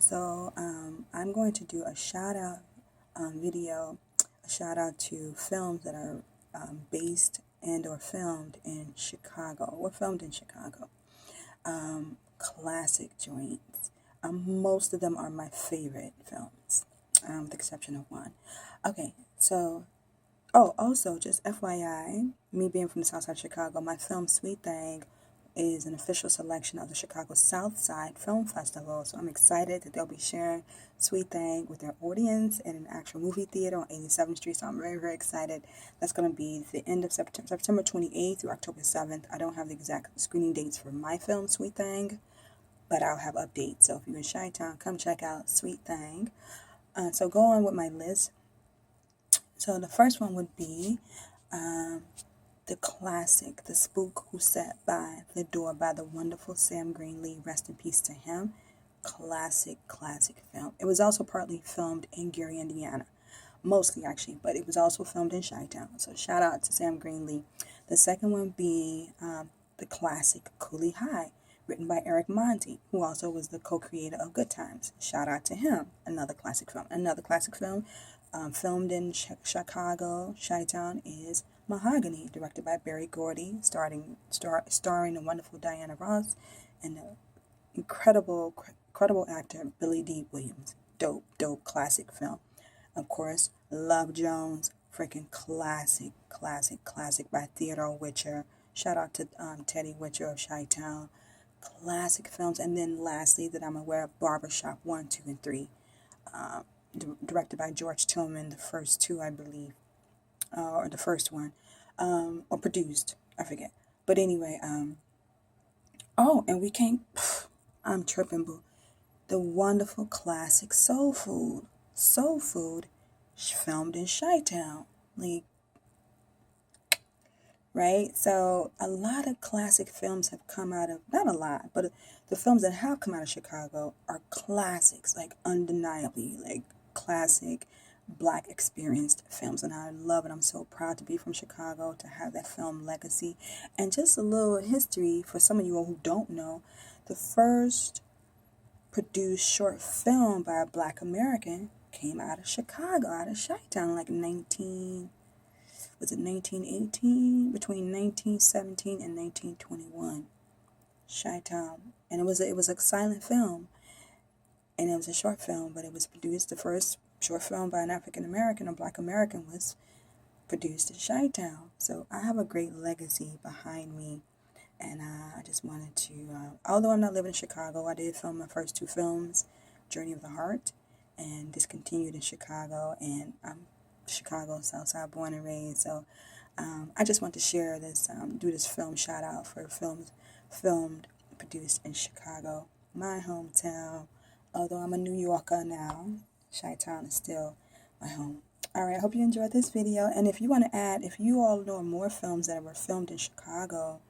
So I'm going to do a shout out video, a shout out to films that are based and or filmed in Chicago. Were filmed in Chicago. Classic joints. Most of them are my favorite films, with the exception of one. Okay, so also, just FYI, me being from the South Side of Chicago, my film Sweet Thing is an official selection of the Chicago South Side Film Festival. So I'm excited that they'll be sharing Sweet Thing with their audience in an actual movie theater on 87th Street. So I'm very, very excited. That's going to be the end of September 28th through October 7th. I don't have the exact screening dates for my film Sweet Thing, but I'll have updates. So if you're in Chi-Town, come check out Sweet Thing. So go on with my list. So the first one would be the classic, The Spook Who Sat by the Door by the wonderful Sam Greenlee. Rest in peace to him. Classic film. It was also partly filmed in Gary, Indiana. Mostly, actually, but it was also filmed in Chi-Town. So shout out to Sam Greenlee. The second one being the classic Cooley High, written by Eric Monty, who also was the co-creator of Good Times. Shout out to him. Another classic film. Filmed in Chicago, Chi-Town, is Mahogany, directed by Barry Gordy, starring the wonderful Diana Ross and the incredible actor Billy Dee Williams. Dope classic film. Of course, Love Jones, freaking classic by Theodore Witcher. Shout out to Teddy Witcher of Chi-Town. Classic films. And then lastly, that I'm aware of, Barbershop 1, 2, and 3. Directed by George Tillman, the first two, I believe, or the first one, or produced, I forget. But anyway, and we can't, I'm tripping, boo. The wonderful classic Soul Food, filmed in Chi-Town, like, right? So a lot of classic films have come out of, not a lot, but the films that have come out of Chicago are classics, like undeniably, like classic Black experienced films, and I love it. I'm so proud to be from Chicago, to have that film legacy. And just a little history for some of you all who don't know, the first produced short film by a Black American came out of Chicago, out of Chi-Town, like 1918, between 1917 and 1921. Chi-Town. And it was a silent film, and it was a short film, but it was produced, the first short film by an African American, a Black American, was produced in Chi-Town. So I have a great legacy behind me, and I just wanted to, although I'm not living in Chicago, I did film my first two films, Journey of the Heart and Discontinued, in Chicago, and I'm Chicago Southside born and raised. So I just want to share this, do this film shout out for films filmed, produced in Chicago, my hometown. Although I'm a New Yorker now, Chi-Town is still my home. Alright, I hope you enjoyed this video. And if you want to add, if you all know more films that were filmed in Chicago,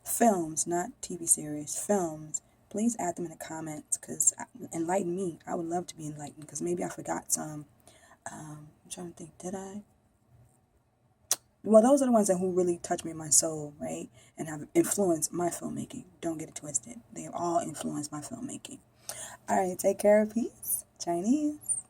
films, not TV series, films, please add them in the comments, because enlighten me. I would love to be enlightened, because maybe I forgot some. I'm trying to think, did I? Well, those are the ones that who really touch me in my soul, right? And have influenced my filmmaking. Don't get it twisted. They have all influenced my filmmaking. All right, take care. Peace. Chinese.